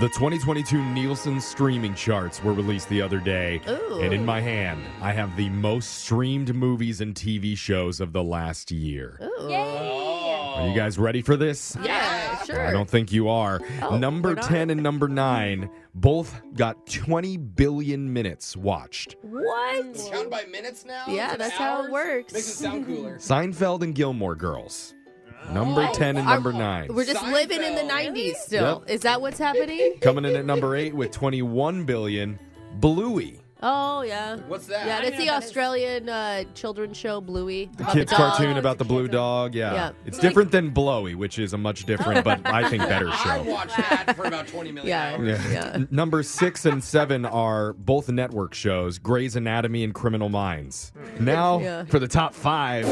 The 2022 Nielsen streaming charts were released the other day. Ooh. And in my hand, I have the most streamed movies and TV shows of the last year. Ooh. Yay! Are you guys ready for this? Yeah, sure. I don't think you are. Oh, Number we're not? 10 and number 9 both got 20 billion minutes watched. What? Count by minutes now? Yeah, Instead of that's how it hours? works. Makes it sound cooler. Seinfeld and Gilmore Girls. Number Oh. 10 and number 9. We're just living in the Seinfeld. 90s still. Yep. Is that what's happening? Coming in at number 8 with 21 billion, Bluey. Oh, yeah. What's that? Yeah, I that's know the what that is. Australian children's show, Bluey. The about kids' dog. cartoon about the blue dog. Yeah. Yeah. It's different than Blowy, which is a much different, but I think better I show. watched that for about 20 million Yeah. hours. Yeah. Number 6 and 7 are both network shows, Grey's Anatomy and Criminal Minds. Now, Yeah. for the top 5,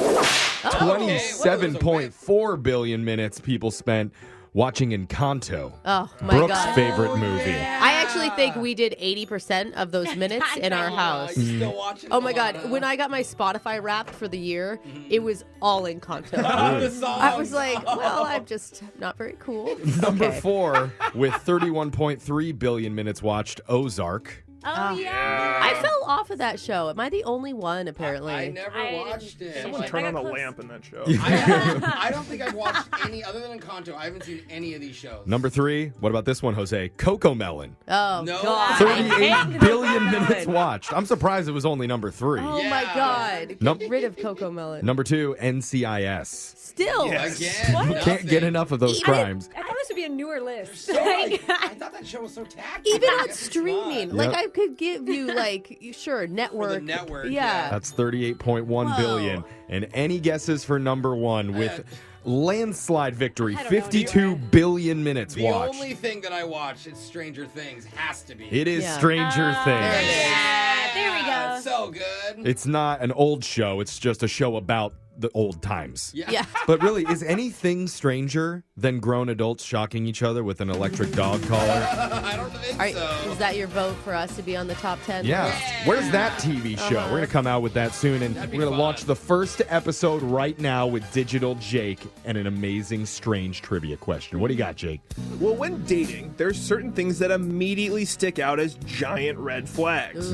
Oh. 27.4 billion minutes people spent watching Encanto, Oh, my Brooke's God. favorite movie. I actually think we did 80% of those minutes in our house. You still watching? Oh my God. When I got my Spotify Wrapped for the year, it was all Encanto. The songs. I was like, well, I'm just not very cool. Number Okay. 4, with 31.3 billion minutes watched, Ozark. Oh, yeah. I fell off of that show. Am I the only one, apparently? I never I watched didn't- it. Someone Like, Turn I on got a close. lamp in that show. I don't think I've watched any other than Encanto. I haven't seen any of these shows. Number 3, what about this one, Jose? Coco Melon. Oh, No. God. 38 billion minutes watched. I'm surprised it was only number 3. Oh, my Yeah. God. Nope. Get rid of Coco Melon. Number 2, NCIS. Still. Yes. Again. Can't get enough of those crimes. I thought this would be a newer list. So, like, I thought that show was so tacky. Even I on guess it's streaming. not. Like, Yep. I could give you, like, sure, network. network, Yeah. yeah. That's 38.1 billion. And any guesses for number 1 with landslide victory, I don't know 52 billion minutes The watched. only thing that I watch is Stranger Things. Has to be. It is Yeah. Stranger There it Things. is. Yeah, there we go. It's so good. It's not an old show, it's just a show about the old times. Yeah. But really, is anything stranger than grown adults shocking each other with an electric dog collar? I don't think All right, so. is that your vote for us to be on the top 10? Yeah. list? Where's that TV show? We're going to come out with that soon, and That'd be we're going to fun. launch the first episode right now with Digital Jake and an amazing, strange trivia question. What do you got, Jake? Well, when dating, there's certain things that immediately stick out as giant red flags.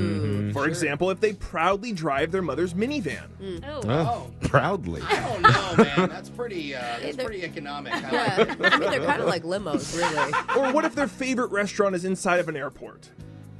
For example, if they proudly drive their mother's minivan. Oh. Proudly. I don't know, man. That's pretty they're- economic. I Yeah. like it. I mean, they're kind of like limos, really. Or what if their favorite restaurant is inside of an airport?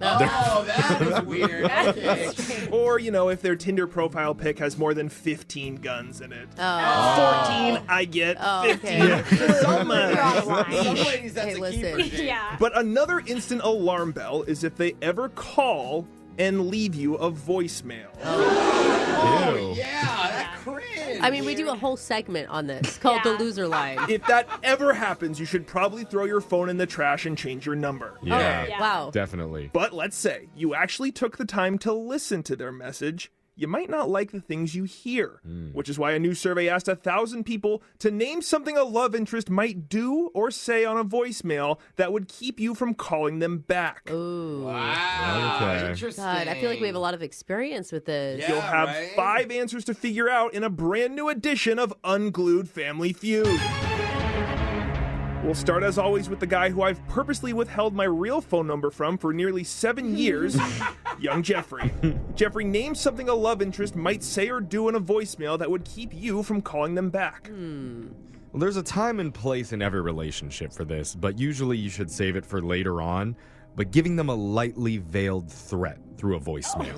Oh, that was weird. Okay. Or, if their Tinder profile pic has more than 15 guns in it. Oh. 14, I get. Oh, 15, okay. so much. Draw the line. Some ladies, that's Hey, a listen. keeper. Jake. Yeah. But another instant alarm bell is if they ever call and leave you a voicemail. Oh, yeah, that cringe. I mean, we do a whole segment on this called Yeah. the loser line. If that ever happens, you should probably throw your phone in the trash and change your number. Yeah, Yeah. Wow. definitely. But let's say you actually took the time to listen to their message. You might not like the things you hear, which is why a new survey asked 1,000 people to name something a love interest might do or say on a voicemail that would keep you from calling them back. Ooh. Wow. Okay. Interesting. God, I feel like we have a lot of experience with this. Yeah. You'll have right? 5 answers to figure out in a brand new edition of Unglued Family Feud. We'll start as always with the guy who I've purposely withheld my real phone number from for nearly 7 years, young Jeffrey. Jeffrey, name something a love interest might say or do in a voicemail that would keep you from calling them back. Well, there's a time and place in every relationship for this, but usually you should save it for later on. But giving them a lightly veiled threat through a voicemail.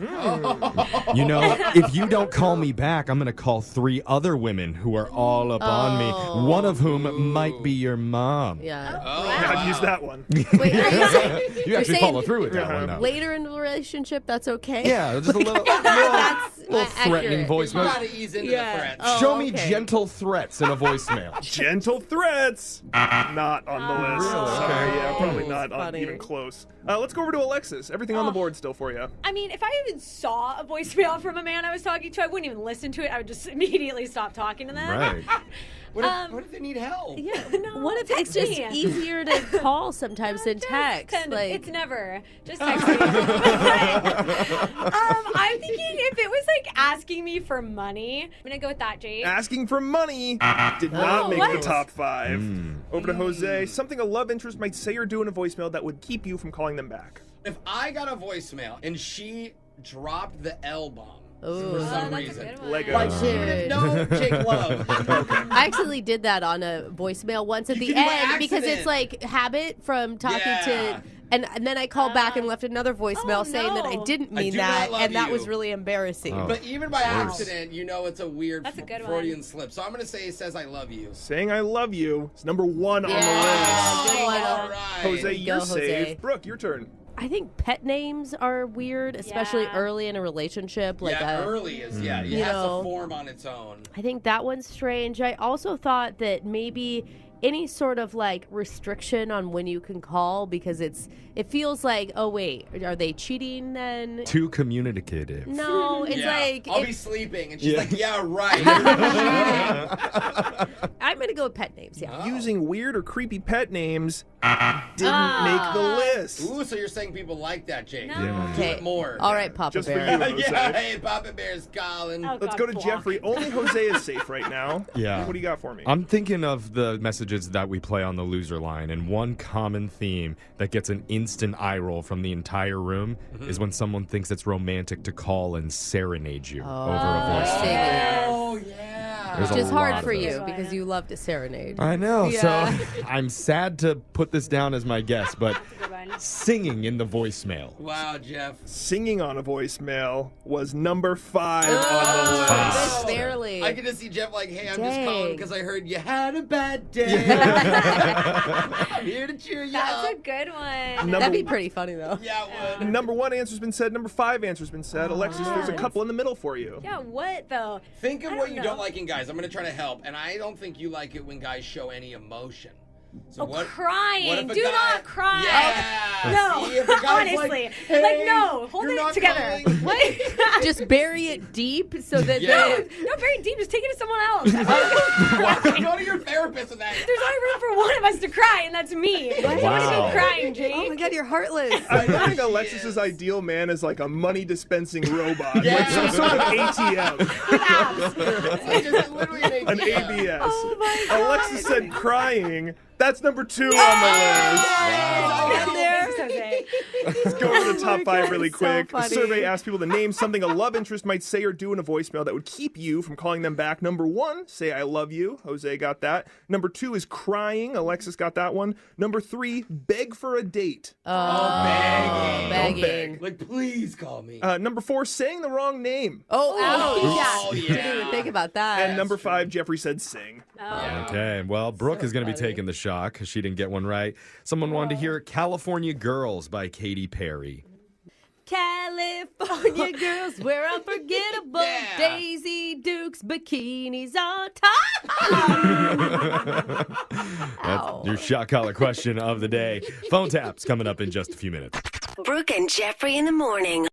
If you don't call me back, I'm going to call 3 other women who are all up on me, one of whom might be your mom. Yeah. I'd use that one. Wait, are you saying, You you're actually saying follow through with that one, though. later in the relationship, that's okay? Yeah, just a little That's threatening accurate. You voicemail. gotta ease into Yeah. the threats. Oh, Show me okay. gentle threats in a voicemail. Gentle threats. Not on the list. Really? Sorry, yeah, probably That's not funny. even close. Let's go over to Alexis. Everything on the board still for you. I mean, if I even saw a voicemail from a man I was talking to, I wouldn't even listen to it. I would just immediately stop talking to them. Right. What if they need help? Yeah. No, What if it's text just me. easier to call sometimes than text? It's never. Just text me. I'm thinking if it was like asking me for money, I'm gonna go with that, Jake. Asking for money did not make the what? top 5. Hmm. Over to Jose. Something a love interest might say or do in a voicemail that would keep you from calling them back? If I got a voicemail and she dropped the L bomb Ooh. for some that's a reason, good one. Lego. like even if no Jake Love, I actually did that on a voicemail once at You the did it by end because it's accident. like habit from talking Yeah. to. And then I called back and left another voicemail Oh, saying that I no. didn't I mean do not that, love and that you. was really embarrassing. Oh. but even by Wow. accident, you know it's a weird That's a good one. Freudian slip. So I'm gonna say he says I love you. Saying I love you is number 1 on the list. Yeah, good one. all right. Jose, you're Go, Jose. safe. Brooke, your turn. I think pet names are weird, especially Yeah. early in a relationship. Like yeah, a, early is it You has know. to form on its own. I think that one's strange. I also thought that maybe any sort of like restriction on when you can call because it feels like, oh wait, are they cheating then? Too communicative. No, it's Yeah. like I'll it- be sleeping, and she's like, "Yeah, right." I'm gonna go with pet names. Yeah. Using weird or creepy pet names didn't make the list. Ooh, so you're saying people like that, Jake? No. Yeah. Do Okay. it more. All right, Papa Just for Bear. you. Jose. Yeah, hey, Papa Bear's calling. Oh, Let's God, go to block. Jeffrey. Only Jose is safe right now. Yeah. What do you got for me? I'm thinking of the messages that we play on the loser line, and one common theme that gets an instant eye roll from the entire room is when someone thinks it's romantic to call and serenade you over a voice. Singing. Oh yeah. There's Which a is hard lot for of you those. because you love to serenade. I know. Yeah. So I'm sad to put this down as my guess, but Good one. singing in the voicemail. Wow, Jeff. Singing on a voicemail was number 5 on the Oh, list. just barely. I can just see Jeff like, "Hey, I'm just calling Dang. because I heard you had a bad day. Here to cheer you That's up." a good one. Number, That'd be pretty funny though. Yeah, it would. number 1 answer's been said. Number 5 answer's been said. Alexis, there's a yes. couple in the middle for you. Yeah, what though? Think of I what don't you know. don't like in guys. I'm gonna try to help, and I don't think you like it when guys show any emotion. So Crying. what if a Do guy- not cry. Yeah. No, See, if a guy's honestly. like, "Hey, no, hold you're it not together. calling." What? Just bury it deep so that Yeah. No, very deep. Just take it to someone else. Go to your therapist with that. There's only room for one of us to cry, and that's me. Why do you want to Wow. be crying, Jake? Oh my god, you're heartless. I'm putting Alexis's ideal man as like a money dispensing robot, Yeah. like some sort of ATM, It's just literally an ABS. Oh my God. Alexis said crying. That's number 2 on the Get there. list. Let's go over the top 5 really so quick. The funny. survey asked people to name something a love interest might say or do in a voicemail that would keep you from calling them back. Number 1, say I love you. Jose got that. Number 2 is crying. Alexis got that one. Number 3, beg for a date. begging. Begging. Like, please call me. Number 4, saying the wrong name. Oh, ouch. Oh, yeah. Didn't even think about that. And number 5, Jeffrey said sing. Okay, well, Brooke is going to be taking the shock because she didn't get one right. Someone wanted to hear California Girls by Katy Perry. California girls wear unforgettable Yeah. Daisy Dukes bikinis on top. That's your shot collar question of the day. Phone taps coming up in just a few minutes. Brooke and Jeffrey in the morning.